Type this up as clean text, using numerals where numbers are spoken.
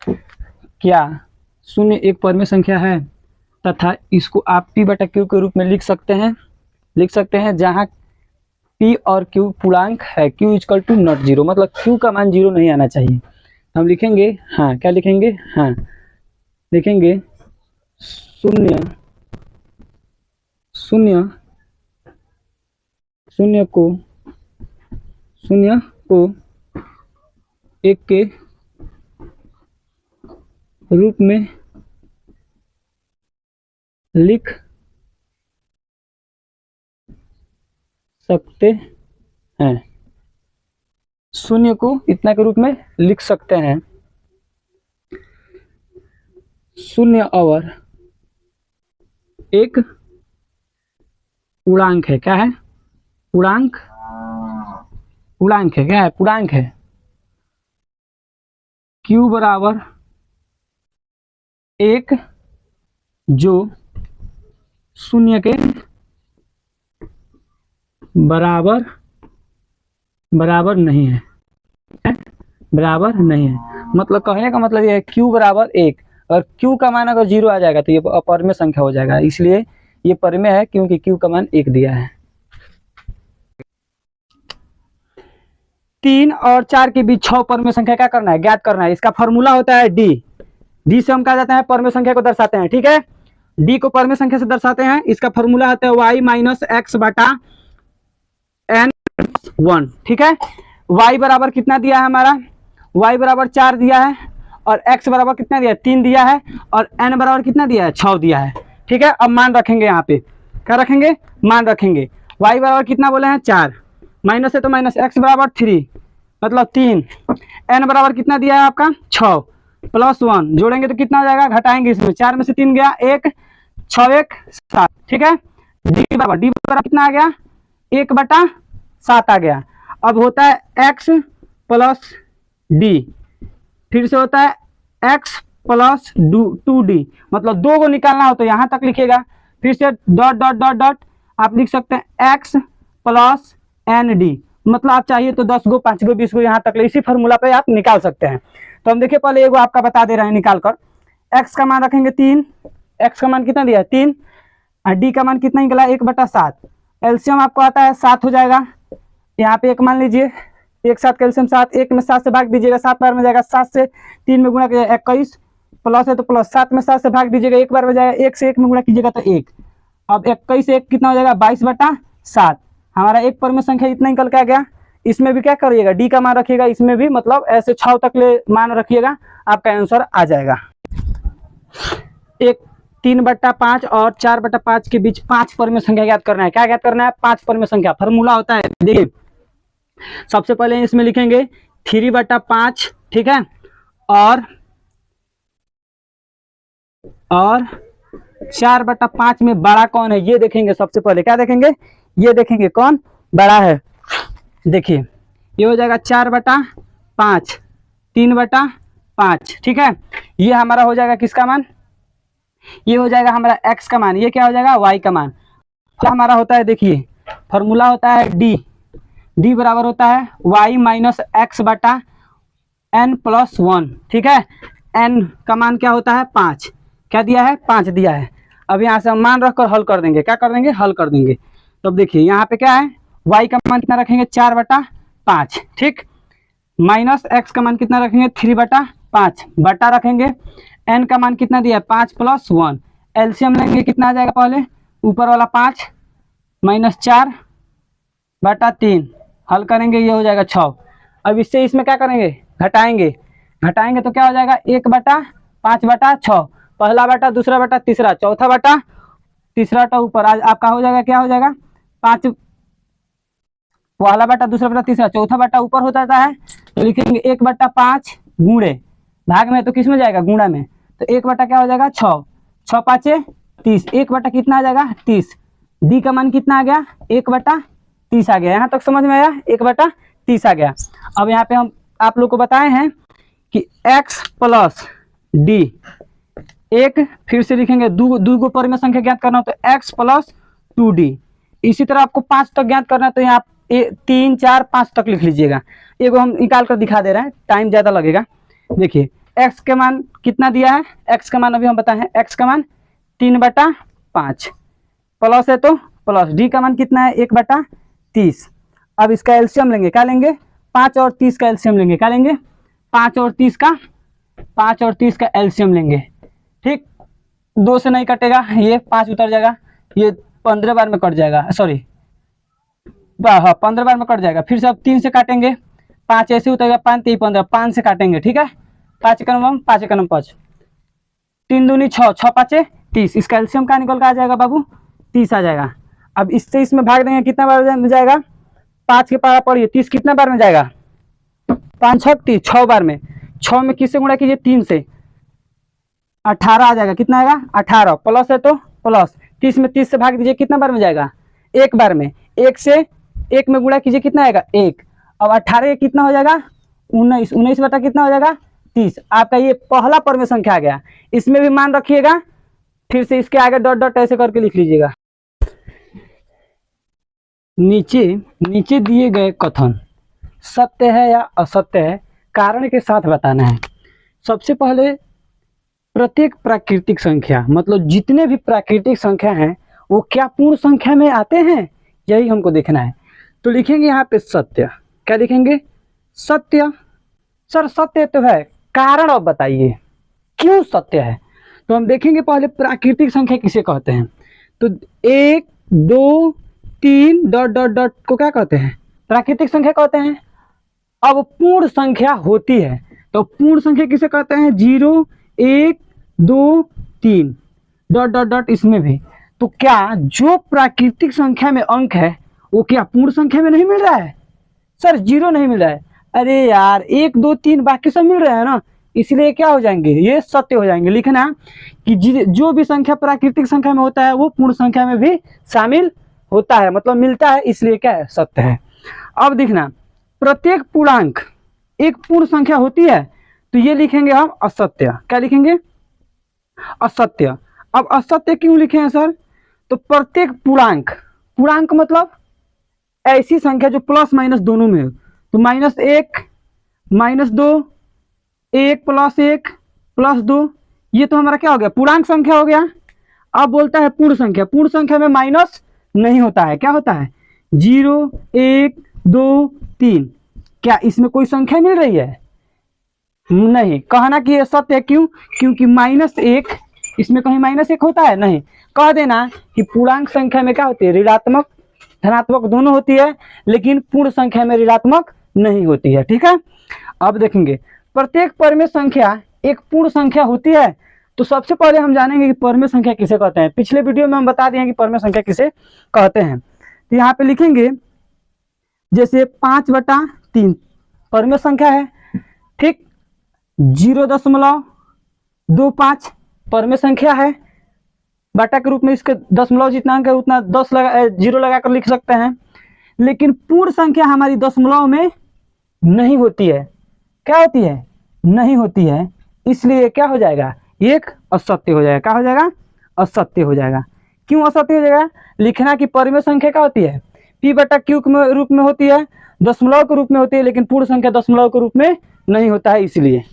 क्या शून्य एक परमेय संख्या है तथा इसको आप p बटा q के रूप में लिख सकते हैं जहाँ p और q पूर्णांक है, q equal to not zero, मतलब q का मान जीरो नहीं आना चाहिए। हम लिखेंगे हाँ, क्या लिखेंगे, हाँ लिखेंगे शून्य शून्य शून्य को एक के रूप में लिख सकते हैं। शून्य को इतना के रूप में लिख सकते हैं। शून्य और एक पूर्णांक है। क्या है? पूर्णांक है। क्या है? पूर्णांक है। q बराबर एक जो शून्य के बराबर नहीं है। बराबर नहीं है मतलब कहने का मतलब ये है q बराबर एक, और q का मान अगर जीरो आ जाएगा तो ये अपरिमेय संख्या हो जाएगा, इसलिए ये परिमेय है क्योंकि q का मान एक दिया है। 3 और 4 के बीच 6 परमेय संख्या क्या करना है? ज्ञात करना है। इसका फॉर्मूला होता है डी से हम क्या जाते हैं? परमेय संख्या को दर्शाते हैं। ठीक है, डी को परमेय संख्या से दर्शाते हैं। इसका फॉर्मूला होता है y माइनस एक्स बटा n 1। ठीक है, y बराबर कितना दिया है हमारा? y बराबर 4 दिया है, और x बराबर कितना दिया है? 3 दिया है, और n बराबर कितना दिया है? 6 दिया है। ठीक है, अब मान रखेंगे। यहाँ पे क्या रखेंगे? मान रखेंगे। y बराबर कितना बोले हैं? 4, माइनस है तो माइनस, x बराबर 3 मतलब 3, n बराबर कितना दिया है आपका? 6 प्लस 1, जोड़ेंगे तो कितना हो जाएगा? घटाएंगे इसमें, 4 में से 3 गया 1, 6 1 7। ठीक है, डी बराबर कितना आ गया? 1/7 आ गया। अब होता है x प्लस डी, फिर से होता है x प्लस 2d, मतलब दो को निकालना हो तो यहाँ तक लिखिएगा, फिर से डॉट डॉट डॉट डॉट आप लिख सकते हैं x प्लस एन डी, मतलब आप चाहिए तो 10 गो 5 गो 20 गो यहाँ तक इसी फार्मूला पे आप निकाल सकते हैं। तो हम देखिए पहले एगो आपका बता दे रहे हैं निकाल कर। x का मान रखेंगे 3, x का मान कितना दिया है? 3, और डी का मान कितना निकला? 1/7। एलसीएम आपको आता है 7 हो जाएगा। यहाँ पे एक मान लीजिए, एक साथ कैल्शियम 7, एक में 7 से भाग दीजिएगा, 7 बार में जाएगा, 7 से 3 में गुणा कीजिएगा 21, प्लस है तो प्लस, 7 में 7 से भाग दीजिएगा, एक बार में जाएगा, 1 से 1 में गुणा कीजिएगा तो 1। अब 21 से 1 कितना हो जाएगा? 22/7। हमारा एक परमेय संख्या इतना निकल के आ गया। इसमें भी क्या करिएगा? डी का मान रखिएगा, इसमें भी मतलब ऐसे 6 तक ले मान रखिएगा, आपका आंसर आ जाएगा। एक 3/5 और 4/5 के बीच 5 परमेय संख्या ज्ञात करना है। क्या ज्ञात करना है? 5 परमेय संख्या। फॉर्मूला होता है, देखिए सबसे पहले इसमें लिखेंगे 3/5। ठीक है, और 4/5 में बड़ा कौन है ये देखेंगे। सबसे पहले क्या देखेंगे? ये देखेंगे कौन बड़ा है। देखिए ये हो जाएगा 4/5, 3/5। ठीक है, ये हमारा हो जाएगा किसका मान? ये हो जाएगा हमारा x का मान। ये क्या हो जाएगा? y का मान। तो हमारा होता है, देखिए फॉर्मूला होता है डी बराबर होता है y माइनस एक्स बटा n प्लस 1। ठीक है, n का मान क्या होता है? 5। क्या दिया है? 5 दिया है। अब यहाँ से हम मान रखकर हल कर देंगे। क्या कर देंगे? हल कर देंगे। तो अब देखिए यहाँ पे क्या है? y का मान कितना रखेंगे? 4/5। ठीक, माइनस x का मान कितना रखेंगे? 3/5 बटा रखेंगे, n का मान कितना दिया है? 5 प्लस 1। एलसीएम लेंगे, कितना आ जाएगा? पहले ऊपर वाला 5 माइनस 4/3, हल करेंगे, ये हो जाएगा 6। अब इससे इसमें क्या करेंगे? घटाएंगे तो क्या हो जाएगा? 1/5/6, पहला बटा, दूसरा बटा, तीसरा, चौथा बटा, तीसरा बटा ऊपर आज आपका हो जाएगा, क्या हो जाएगा? 5, पहला बटा, दूसरा बटा, तीसरा, चौथा बटा ऊपर हो जाता है। तो लिखेंगे 1/5 गुणे, भाग में तो किस में जाएगा? गुणा में। तो 1 बटा क्या हो जाएगा? 6, 6 5 30, 1 बटा कितना आ जाएगा? 30। डी का मान कितना आ गया? 1/30 आ गया। यहाँ तक समझ में आया? 1/30 आ गया। अब यहाँ पे हम आप लोग को बताए हैं कि x प्लस डी, एक फिर से लिखेंगे दो गो परमेय संख्या ज्ञात करना हो तो x प्लस 2d। इसी तरह आपको 5 तक ज्ञात करना है तो यहाँ 3 4 5 तक लिख लीजिएगा। एगो हम निकाल कर दिखा दे रहे हैं, टाइम ज़्यादा लगेगा। देखिए एक्स का मान कितना दिया है, एक्स का मान अभी हम बताए हैं, एक्स का मान 3/5 प्लस है तो प्लस, डी का मान कितना है 1/30। अब इसका एलसीएम लेंगे, क्या लेंगे 5 और 30 का एलसीएम लेंगे, क्या लेंगे 5 और 30 का एलसीएम लेंगे। ठीक, 2 से नहीं कटेगा, ये 5 उतर जाएगा, ये 15 बार में कट जाएगा, सॉरी हाँ 15 बार में कट जाएगा। फिर से अब 3 से काटेंगे, 5 ऐसे उतरेगा, 5 3 15, 5 से काटेंगे। ठीक है, 5 1 5 1 5, 3 दूनी 6, 6 5 30, इसका एलसीएम का निकल कर आ जाएगा बाबू 30 आ जाएगा। अब इससे इसमें भाग देंगे, कितना बार में जाएगा, 5 के पारा पड़िए 30 कितना बार में जाएगा, 5 6 30, 6 बार में, 6 में किससे गुणा कीजिए 3 से, 18 आ जाएगा, कितना आएगा 18, प्लस है तो प्लस, 30 में 30 से भाग दीजिए, कितना बार में जाएगा, एक बार में, 1 से 1 में गुणा कीजिए, कितना आएगा 1। अब 18 कितना हो जाएगा 19, 19 बटा कितना हो जाएगा 30। आपका ये पहला परमेय संख्या आ गया, इसमें भी मान रखिएगा, फिर से इसके आगे डॉट डॉट ऐसे करके लिख लीजिएगा। नीचे दिए गए कथन सत्य है या असत्य है, कारण के साथ बताना है। सबसे पहले प्रत्येक प्राकृतिक संख्या, मतलब जितने भी प्राकृतिक संख्या हैं वो क्या पूर्ण संख्या में आते हैं, यही हमको देखना है। तो लिखेंगे यहाँ पे सत्य, क्या लिखेंगे सत्य। सर सत्य तो है, कारण अब बताइए क्यों सत्य है। तो हम देखेंगे पहले प्राकृतिक संख्या किसे कहते हैं। तो 1 2 3 डॉट डॉट डॉट को क्या कहते हैं, प्राकृतिक संख्या कहते हैं। अब पूर्ण संख्या होती है तो पूर्ण संख्या किसे कहते हैं, 0 1 2 3 डॉट डॉट डॉट, इसमें भी। तो क्या जो प्राकृतिक संख्या में अंक है वो क्या पूर्ण संख्या में नहीं मिल रहा है, सर 0 नहीं मिल रहा है। अरे यार 1 2 3 बाकी सब मिल रहे हैं ना, इसलिए क्या हो जाएंगे, ये सत्य हो जाएंगे। लिखना कि जो भी संख्या प्राकृतिक संख्या में होता है वो पूर्ण संख्या में भी शामिल होता है, मतलब मिलता है, इसलिए क्या है सत्य है। अब देखना प्रत्येक पूर्णांक एक पूर्ण संख्या होती है, तो ये लिखेंगे हम असत्य, क्या लिखेंगे असत्य। अब असत्य क्यों लिखे हैं सर, तो प्रत्येक पूर्णांक, पूर्णांक मतलब ऐसी संख्या जो प्लस माइनस दोनों में हो, तो -1 -2 1 + 1 + 2, ये तो हमारा क्या हो गया पूर्णांक संख्या हो गया। अब बोलता है पूर्ण संख्या, पूर्ण संख्या में माइनस नहीं होता है, क्या होता है 0 1 2 3। क्या इसमें कोई संख्या मिल रही है, नहीं। कहना कि ये सत्य है, क्यों, क्योंकि -1 इसमें कहीं -1 होता है, नहीं। कह देना कि पूर्णांक संख्या में क्या होती है, ऋणात्मक धनात्मक दोनों होती है, लेकिन पूर्ण संख्या में ऋणात्मक नहीं होती है। ठीक है, अब देखेंगे प्रत्येक परमेय संख्या एक पूर्ण संख्या होती है। तो सबसे पहले हम जानेंगे कि परमेय संख्या किसे कहते हैं। पिछले वीडियो में हम बता दिए हैं कि परमेय संख्या किसे कहते हैं। तो यहाँ पे लिखेंगे जैसे 5/3 परमेय संख्या है, ठीक। 0.25 परमेय संख्या है, बटा के रूप में इसके दशमलव जितना अंक है उतना 0 लगाकर लिख सकते हैं। लेकिन पूर्ण संख्या हमारी दशमलव में नहीं होती है, क्या होती है, नहीं होती है, इसलिए क्या हो जाएगा, एक असत्य हो जाएगा। क्या हो जाएगा, असत्य हो जाएगा। क्यों असत्य हो जाएगा, लिखना कि परमेय संख्या क्या होती है, p/q के रूप में होती है, दशमलव के रूप में होती है, लेकिन पूर्ण संख्या दशमलव के रूप में नहीं होता है, इसलिए।